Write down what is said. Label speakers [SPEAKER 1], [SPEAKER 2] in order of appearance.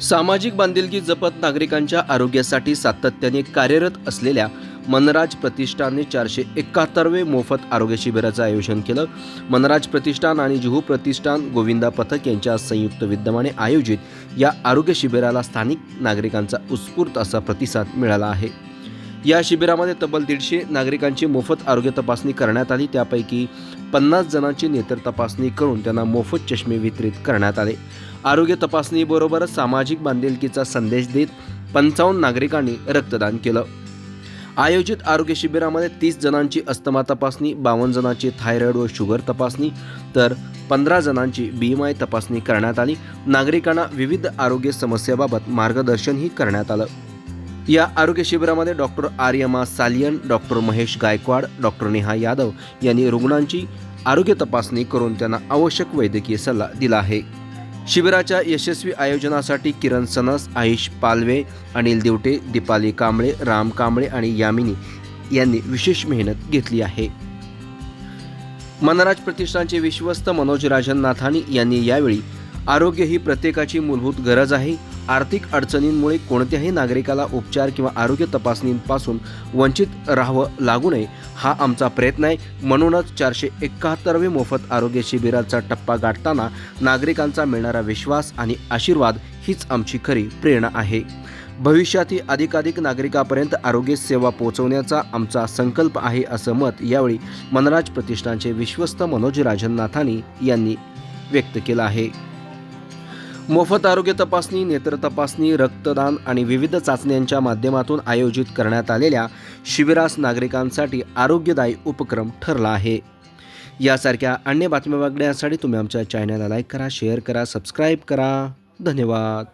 [SPEAKER 1] सामाजिक बांधिलकी जपत नागरिकांच्या आरोग्यासाठी सातत्याने कार्यरत असलेल्या मनराज प्रतिष्ठानने 471वे मोफत आरोग्य शिबिराचं आयोजन केलं. मनराज प्रतिष्ठान आणि जुहू प्रतिष्ठान गोविंदा पथक यांच्या संयुक्त विद्यमाने आयोजित या आरोग्य शिबिराला स्थानिक नागरिकांचा उत्स्फूर्त असा प्रतिसाद मिळाला आहे. या शिबिरामध्ये तब्बल 150 नागरिकांची मोफत आरोग्य तपासणी करण्यात आली. त्यापैकी 50 जणांची नेत्र तपासणी करून त्यांना मोफत चष्मे वितरित करण्यात आले. आरोग्य तपासणीबरोबरच सामाजिक बांधिलकीचा संदेश देत 55 नागरिकांनी रक्तदान केलं. आयोजित आरोग्य शिबिरामध्ये 30 जणांची अस्थमा तपासणी, 52 जणांची थायरॉइड व शुगर तपासणी तर 15 जणांची BMI तपासणी करण्यात आली. नागरिकांना विविध आरोग्य समस्याबाबत मार्गदर्शनही करण्यात आलं. या आरोग्य शिबिरामध्ये doctor Aryama Salian, doctor Mahesh Gaikwad, doctor Neha Yadav यांनी रुग्णांची आरोग्य तपासणी करून त्यांना आवश्यक वैद्यकीय सल्ला दिला आहे. शिबिराच्या यशस्वी आयोजनासाठी किरण सनस, आयुष पालवे, अनिल दिवटे, दीपाली कांबळे, राम कांबळे आणि यामिनी यांनी विशेष मेहनत घेतली आहे. मनराज प्रतिष्ठानचे विश्वस्त मनोज राजन नाथानी यांनी यावेळी आरोग्य ही प्रत्येकाची मूलभूत गरज आहे. आर्थिक अडचणींमुळे कोणत्याही नागरिकाला उपचार किंवा आरोग्य तपासणींपासून वंचित राहावं लागू नये हा आमचा प्रयत्न आहे. म्हणूनच 471वे मोफत आरोग्य शिबिराचा टप्पा गाठताना नागरिकांचा मिळणारा विश्वास आणि आशीर्वाद हीच आमची खरी प्रेरणा आहे. भविष्यातही अधिकाधिक नागरिकांपर्यंत आरोग्य सेवा पोहोचवण्याचा आमचा संकल्प आहे असं मत यावेळी मनराज प्रतिष्ठानचे विश्वस्त मनोज राजन नाथानी यांनी व्यक्त केलं आहे. मोफत आरोग्य तपासणी, नेत्र तपासणी, रक्तदान आणि विविध चाचण्यांच्या माध्यमातून आयोजित करण्यात आलेल्या शिबिरास नागरिकांसाठी आरोग्यदायी उपक्रम ठरला आहे. यासारख्या अन्य बातम्या बघण्यासाठी तुम्ही आमच्या चॅनलला लाईक करा, शेअर करा, सबस्क्राईब करा. धन्यवाद.